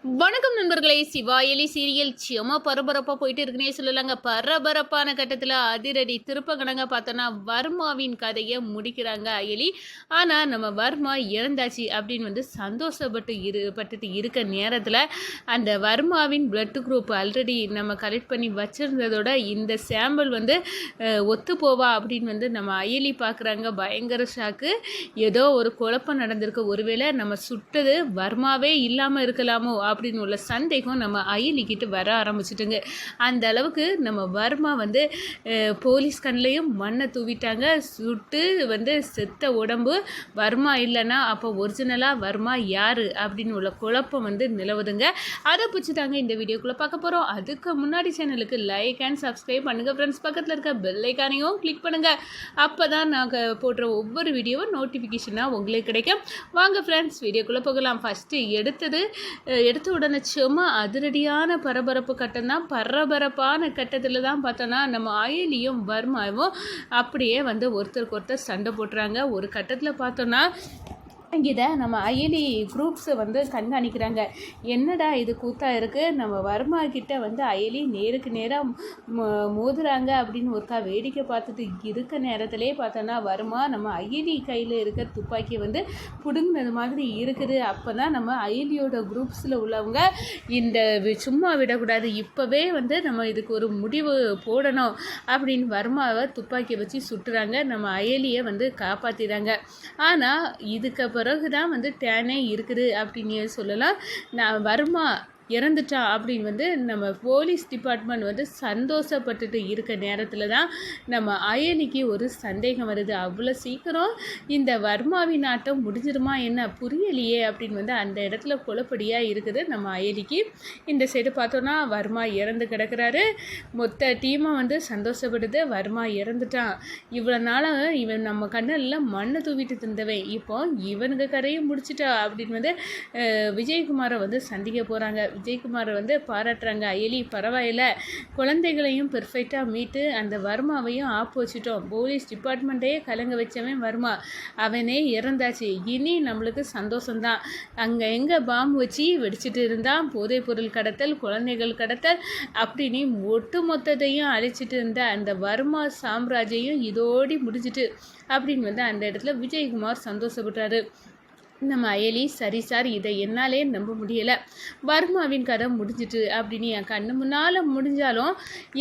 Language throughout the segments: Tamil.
வணக்கம் நண்பர்களே. சிவாயலி சீரியல் செம பரபரப்பாக போயிட்டு இருக்குன்னே சொல்லலாங்க. பரபரப்பான கட்டத்தில் அதிரடி திருப்பங்கணங்க பார்த்தோன்னா வர்மாவின் கதையை முடிக்கிறாங்க அயலி. ஆனால் நம்ம வர்மா இறந்தாச்சு அப்படின்னு சந்தோஷப்பட்டு இருக்க நேரத்தில் அந்த வர்மாவின் பிளட் குரூப் ஆல்ரெடி நம்ம கலெக்ட் பண்ணி வச்சுருந்ததோட இந்த சாம்பிள் ஒத்து போவா அப்படின்னு நம்ம அயலி பார்க்குறாங்க. பயங்கர ஷாக்கு. ஏதோ ஒரு குழப்பம் நடந்திருக்கு. ஒருவேளை நம்ம சுட்டது வர்மாவே இல்லாமல் இருக்கலாமோ அப்படின்னு உள்ள சந்தேகம் நம்ம அயலிக்கிட்டு வர ஆரம்பிச்சிட்டுங்க. அந்த அளவுக்கு நம்ம வர்மா போலீஸ் கண்ணிலையும் மண்ணை தூவிட்டாங்க. சுட்டு செத்த உடம்பு வர்மா இல்லைன்னா அப்போ ஒரிஜினலாக வர்மா யார் அப்படின்னு உள்ள குழப்பம் நிலவுதுங்க. அதை பிடிச்சி தாங்க இந்த வீடியோக்குள்ளே பார்க்க போகிறோம். அதுக்கு முன்னாடி சேனலுக்கு லைக் அண்ட் சப்ஸ்கிரைப் பண்ணுங்கள் ஃப்ரெண்ட்ஸ். பக்கத்தில் இருக்க பெல் ஐக்கானையும் கிளிக் பண்ணுங்கள். அப்போ தான் நாங்கள் போடுற ஒவ்வொரு வீடியோவும் நோட்டிஃபிகேஷனாக உங்களுக்கு கிடைக்கும். வாங்க ஃப்ரெண்ட்ஸ் வீடியோக்குள்ளே போகலாம். ஃபஸ்ட்டு எடுத்த உடனே சும்மா அதிரடியான பரபரப்பு கட்டம் தான். பரபரப்பான கட்டத்தில் தான் பார்த்தோன்னா நம்ம அயலியும் வர்மாவும் அப்படியே ஒருத்தருக்கு ஒருத்தர் சண்டை போட்டுறாங்க. ஒரு கட்டத்தில் பார்த்தோன்னா இதை நம்ம அயலி குரூப்ஸை கண்காணிக்கிறாங்க. என்னடா இது கூத்தாக இருக்குது, நம்ம வர்மா கிட்ட அயலி நேருக்கு நேராக மோதுறாங்க அப்படின்னு ஒருக்கா வேடிக்கை பார்த்துட்டு இருக்க நேரத்திலே பார்த்தோன்னா வர்மா நம்ம அயலி கையில் இருக்கிற துப்பாக்கி பிடுங்கினது மாதிரி இருக்குது. அப்போ தான் நம்ம அயலியோட குரூப்ஸில் உள்ளவங்க இந்த சும்மா விடக்கூடாது, இப்போவே நம்ம இதுக்கு ஒரு முடிவு போடணும் அப்படின்னு வர்மாவை துப்பாக்கி வச்சு சுட்டுறாங்க. நம்ம அயலியை காப்பாற்றிடுறாங்க. ஆனால் இதுக்கப்புறம் பிறகுதான் டேனே இருக்குது அப்படின்னு சொல்லலாம். நான் வர்மா இறந்துட்டான் அப்படின்னு நம்ம போலீஸ் டிபார்ட்மெண்ட் சந்தோஷப்பட்டுட்டு இருக்க நேரத்தில் தான் நம்ம அயலிக்கு ஒரு சந்தேகம் வருது. அவ்வளோ சீக்கிரம் இந்த வர்மாவின் ஆட்டம் முடிஞ்சிருமா என்ன புரியலையே அப்படின்னு அந்த இடத்துல குழப்படியாக இருக்குது நம்ம அயலிக்கு. இந்த சைடு பார்த்தோன்னா வர்மா இறந்து கிடக்கிறாரு. மொத்த டீமாக சந்தோஷப்படுது. வர்மா இறந்துட்டான், இவ்வளோ நாளாக இவன் நம்ம கண்ணெல்லாம் மண்ணை தூவிட்டு தந்தவன், இப்போ இவனுக்கு கரையும் முடிச்சிட்டா அப்படின்னு விஜயகுமாரை சந்திக்க போகிறாங்க. விஜயகுமார் பாராட்டுறாங்க. அயலி பரவாயில்ல, குழந்தைகளையும் பெர்ஃபெக்டாக மீட்டு அந்த வர்மாவையும் ஆப்பு வச்சுட்டோம். போலீஸ் டிபார்ட்மெண்ட்டே கலங்க வச்சவன் வர்மா, அவனே இறந்தாச்சு, இனி நம்மளுக்கு சந்தோஷம்தான். அங்கே எங்கே பாம்பு வச்சு வெடிச்சிட்டு இருந்தான், போதைப் பொருள் கடத்தல், குழந்தைகள் கடத்தல் அப்படின்னு ஒட்டு மொத்தத்தையும் அழிச்சிட்டு இருந்த அந்த வர்மா சாம்ராஜ்யம் இதோடி முடிஞ்சிட்டு அப்படின்னு அந்த இடத்துல விஜயகுமார் சந்தோஷப்பட்டாரு. நம்ம அயலி சரி சார், இதை என்னாலே நம்ப முடியலை, வர்மாவின் கதை முடிஞ்சிட்டு அப்படின்னு என் கண்ணு முன்னால் முடிஞ்சாலும்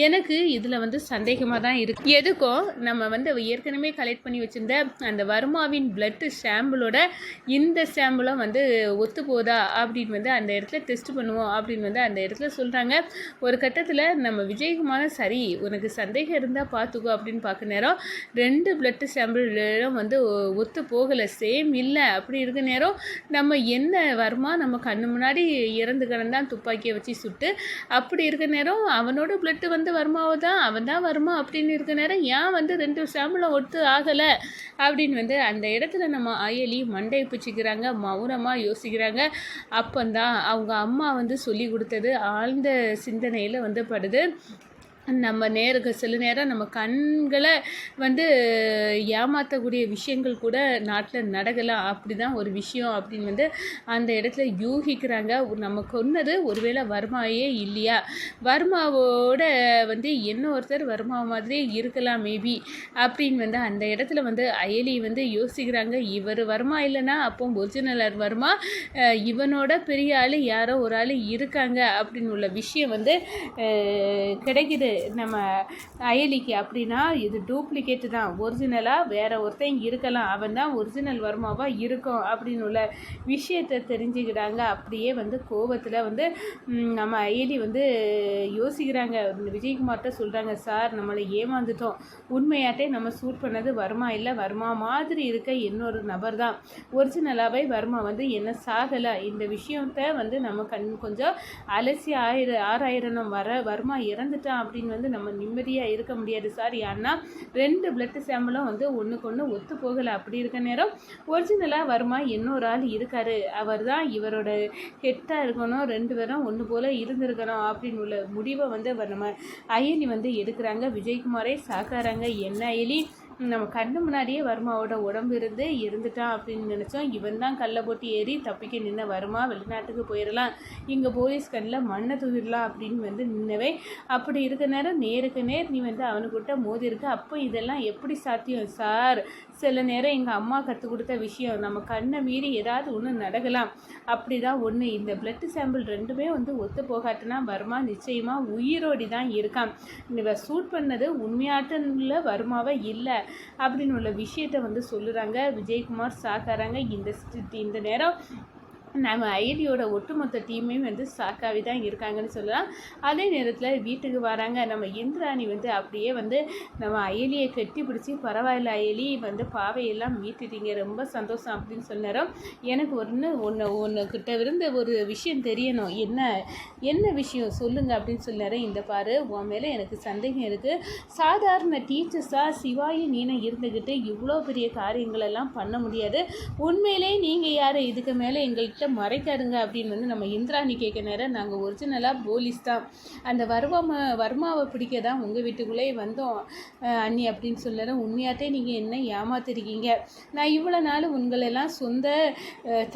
எனக்கு இதில் சந்தேகமாக தான் இருக்குது. எதுக்கும் நம்ம ஏற்கனவே கலெக்ட் பண்ணி வச்சுருந்த அந்த வர்மாவின் பிளட்டு சாம்பிளோட இந்த சாம்பிளும் ஒத்து போதா அப்படின்னு அந்த இடத்துல டெஸ்ட் பண்ணுவோம் அப்படின்னு அந்த இடத்துல சொல்கிறாங்க. ஒரு கட்டத்தில் நம்ம விஜயகுமார் சரி உனக்கு சந்தேகம் இருந்தால் பார்த்துக்கோ அப்படின்னு பார்க்க நேரம் 2 பிளட்டு சாம்பிளும் ஒத்து போகலை, சேம் இல்லை. அப்படி இருக்க நேரம் நம்ம என்ன வர்மா நம்ம கண்ணு முன்னாடி இறந்து கிடந்தான் துப்பாக்கியை வச்சு சுட்டு, அப்படி இருக்க நேரம் அவனோட பிளட்டு வர்மாவை தான், அவன் தான் வர்மா அப்படின்னு இருக்க நேரம் ஏன் 2 சாம்பிளும் ஒத்து ஆகலை அப்படின்னு அந்த இடத்துல நம்ம அயலி மண்டையை பிச்சுக்கிறாங்க. மௌனமாக யோசிக்கிறாங்க. அப்போந்தான் அவங்க அம்மா சொல்லி கொடுத்தது ஆழ்ந்த சிந்தனையில் படுது. நம்ம சில நேரம் நம்ம கண்களை ஏமாற்றக்கூடிய விஷயங்கள் கூட நாட்டில் நடக்கலாம், அப்படி தான் ஒரு விஷயம் அப்படின்னு அந்த இடத்துல யூகிக்கிறாங்க. நம்ம கொன்னது ஒருவேளை வர்மாவே இல்லையா, வர்மாவோட என்ன ஒருத்தர் வர்மா மாதிரி இருக்கலாம் மேபி அப்படின்னு அந்த இடத்துல அயலி யோசிக்கிறாங்க. இவர் வர்மா இல்லைன்னா அப்போ ஒரிஜினல் வர்மா, இவனோட பெரிய ஆள் யாரோ ஒரு ஆள் இருக்காங்க அப்படின்னு உள்ள விஷயம் கிடைக்குது நம்ம அயலிக்கு. அப்படின்னா இது டூப்ளிகேட்டு தான், ஒரிஜினலாக வேற ஒருத்தன் இருக்கலாம், அவன் தான் ஒரிஜினல் வர்மாவாக இருக்கும் அப்படின்னு உள்ள விஷயத்தை தெரிஞ்சுக்கிறாங்க. அப்படியே கோபத்தில் நம்ம அயலி யோசிக்கிறாங்க. விஜயகுமார்கிட்ட சொல்கிறாங்க, சார் நம்மளை ஏமாந்துட்டோம், உண்மையாட்டே நம்ம சூட் பண்ணது வர்மா இல்லை, வர்மா மாதிரி இருக்க இன்னொரு நபர் தான், ஒரிஜினலாகவே வர்மா என்ன சாகலை. இந்த விஷயத்தை நம்ம கொஞ்சம் அலசி ஆராயிரணும். வர்மா இறந்துட்டான் அப்படின்னு நம்ம நிம்மதியாக இருக்க முடியாது சார். ஏன்னா 2 பிளட் சாம்பிளும் ஒன்றுக்கு ஒன்று ஒத்து போகலை. அப்படி இருக்க நேரம் ஒரிஜினலாக வர்மா இன்னொரு ஆள் இருக்கார், அவர் தான் இவரோட ஹெட்டாக இருக்கணும், 2 பேரும் ஒன்று போல் இருந்திருக்கணும் அப்படின்னு உள்ள முடிவை நம்ம அயலி எடுக்கிறாங்க. விஜயகுமாரை சாக்காராங்க. என்ன அயலி நம்ம கண்ணு முன்னாடியே வர்மாவோட உடம்பு இருந்துட்டான் அப்படின்னு நினச்சோம். இவன் தான் கல்லை போட்டு ஏறி தப்பிக்க நின்ன வர்மா வெளிநாட்டுக்கு போயிடலாம், இங்கே போலீஸ் கண்ணில் மண்ணை தூவிடலாம் அப்படின்னு நின்னவே, அப்படி இருக்க நேரம் நேருக்கு நேர் நீ அவனுக்கிட்ட மோதி இருக்க. அப்போ இதெல்லாம் எப்படி சாத்தியம் சார்? சில நேரம் எங்கள் அம்மா கற்றுக் கொடுத்த விஷயம், நம்ம கண்ணை மீறி ஏதாவது ஒன்று நடக்கலாம். அப்படி தான் ஒன்று. இந்த பிளட் சாம்பிள் ரெண்டுமே ஒத்து போகாட்டுனா வர்மா நிச்சயமாக உயிரோடி தான் இருக்கான். இவ ஷூட் பண்ணது உண்மையாட்டுல வர்மாவை இல்லை அப்படின்னு உள்ள விஷயத்த சொல்லுறாங்க. விஜயகுமார் சாக்காராங்க. இந்த நேரம் நம்ம ஐடியோட ஒட்டுமொத்த டீமையும் சாக்காவி தான் இருக்காங்கன்னு சொல்லலாம். அதே நேரத்தில் வீட்டுக்கு வராங்க. நம்ம இந்திராணி அப்படியே நம்ம அயலியை கட்டி பிடிச்சி, பரவாயில்ல அயலி பாவையெல்லாம் மீட்டுட்டீங்க, ரொம்ப சந்தோஷம் அப்படின்னு சொன்னாரோ. எனக்கு ஒன்று கிட்ட இருந்து ஒரு விஷயம் தெரியணும். என்ன விஷயம் சொல்லுங்க அப்படின்னு சொன்னார். இந்த பாரு, உன் மேலே எனக்கு சந்தேகம் இருக்குது. சாதாரண டீச்சர்ஸாக சிவாயி நீனை இருந்துக்கிட்டு இவ்வளோ பெரிய காரியங்களெல்லாம் பண்ண முடியாது. உண்மையிலே நீங்கள் யார்? இதுக்கு மேலே எங்கள்கிட்ட மறைக்காடுங்க அப்படின்னு நம்ம இந்திராணி கேட்க நேரம், நாங்கள் ஒரிஜினலாக போலீஸ் தான், அந்த வர்மாவை பிடிக்க தான் உங்கள் வீட்டுக்குள்ளே வந்தோம் அண்ணி அப்படின்னு சொல்லலாம். உண்மையாட்டே நீங்கள் என்ன ஏமாத்திருக்கீங்க? நான் இவ்வளோ நாள் உங்களெல்லாம் சொந்த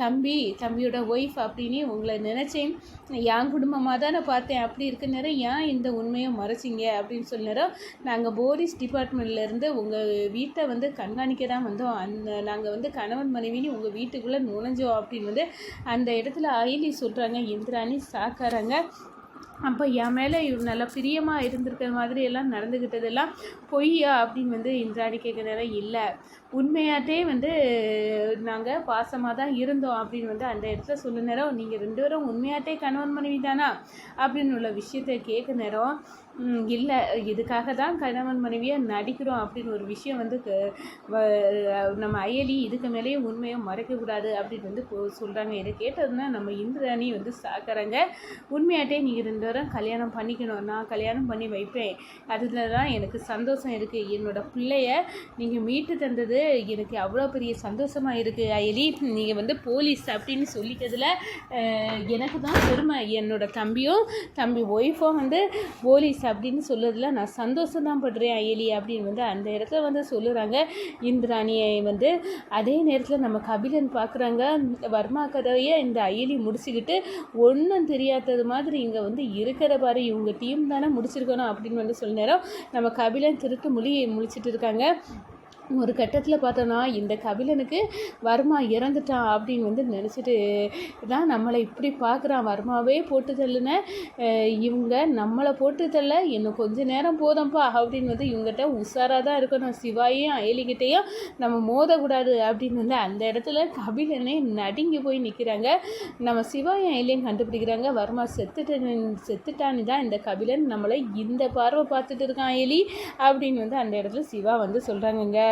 தம்பியோட ஒய்ஃப் அப்படின்னு உங்களை நினச்சேன், என் குடும்பமாக தானே பார்த்தேன். அப்படி இருக்க நேரம் ஏன் இந்த உண்மையை மறைச்சிங்க அப்படின்னு சொன்னாரோ. நாங்கள் போலீஸ் டிபார்ட்மெண்ட்லேருந்து உங்கள் வீட்டை கண்காணிக்க தான் வந்தோம். நாங்கள் கணவன் மனைவின்னு உங்கள் வீட்டுக்குள்ளே நுழைஞ்சோம் அப்படின்னு அந்த இடத்துல அயலி சொல்கிறாங்க. இந்திராணி சாக்காராங்க. அப்போ என் மேலே நல்லா பிரியமாக இருந்திருக்கிற மாதிரி எல்லாம் நடந்துக்கிட்டதெல்லாம் பொய்யா அப்படின்னு இந்திராணி கேட்க நேரம், இல்லை உண்மையாட்டே நாங்கள் பாசமாக தான் இருந்தோம் அப்படின்னு அந்த இடத்துல சொல்ல நேரம், நீங்கள் 2 பேரும் உண்மையாட்டே கணவன் மனைவி தானா அப்படின்னு உள்ள விஷயத்தை கேட்க நேரம், இல்லை இதுக்காக தான் கணவன் மனைவியாக நடிக்கிறோம் அப்படின்னு ஒரு விஷயம் நம்ம அயலி இதுக்கு மேலேயே உண்மையை மறைக்கக்கூடாது அப்படின்னு சொல்கிறாங்க. இதை கேட்டதுன்னா நம்ம இந்திராணி சாக்குறாங்க. உண்மையாட்டே நீங்கள் 2 பேரும் கல்யாணம் பண்ணிக்கணும், நான் கல்யாணம் பண்ணி வைப்பேன், அதில் தான் எனக்கு சந்தோஷம் இருக்குது. என்னோட பிள்ளைய நீங்கள் மீட்டு தந்தது எனக்கு அவ்வளோ பெரிய சந்தோஷமாக இருக்குது அயலி. நீங்கள் போலீஸ் அப்படின்னு சொல்லிக்கிறதுல எனக்கு தான் பெருமை. என்னோட தம்பி ஒய்ஃபும் போலீஸ் அப்படின்னு சொல்லுறதுல நான் சந்தோஷம் தான் படுறேன் அயலி அப்படின்னு அந்த இடத்துல சொல்லுறாங்க இந்திராணியை. அதே நேரத்தில் நம்ம கபிலன் பார்க்குறாங்க. வர்மா கதையை இந்த அயலி முடிச்சுக்கிட்டு ஒன்றும் தெரியாதது மாதிரி இங்கே இருக்கிற பாரு, இவங்க டீம் தானே முடிச்சிருக்கணும் அப்படின்னு சொல்ல நேரம் நம்ம கபிலன் திருட்டு முழிச்சிட்டு இருக்காங்க. ஒரு கட்டத்தில் பார்த்தோன்னா இந்த கபிலனுக்கு வர்மா இறந்துட்டான் அப்படின்னு நினச்சிட்டு தான் நம்மளை இப்படி பார்க்குறான். வர்மாவே போட்டு தள்ளுன இவங்க நம்மளை போட்டு தள்ள இன்னும் கொஞ்சம் நேரம் போதும்ப்பா அப்படின்னு இவங்ககிட்ட உஷாராக தான் இருக்கணும். சிவாயும் அயலிக்கிட்டேயும் நம்ம மோதக்கூடாது அப்படின்னு அந்த இடத்துல கபிலனே நடுங்கி போய் நிற்கிறாங்க. நம்ம சிவாயும் அயலியும் கண்டுபிடிக்கிறாங்க. வர்மா செத்துட்டான்னு தான் இந்த கபிலன் நம்மளை இந்த பார்வை பார்த்துட்டு இருக்கான் அயலி அப்படின்னு அந்த இடத்துல சிவா சொல்கிறாங்கங்க.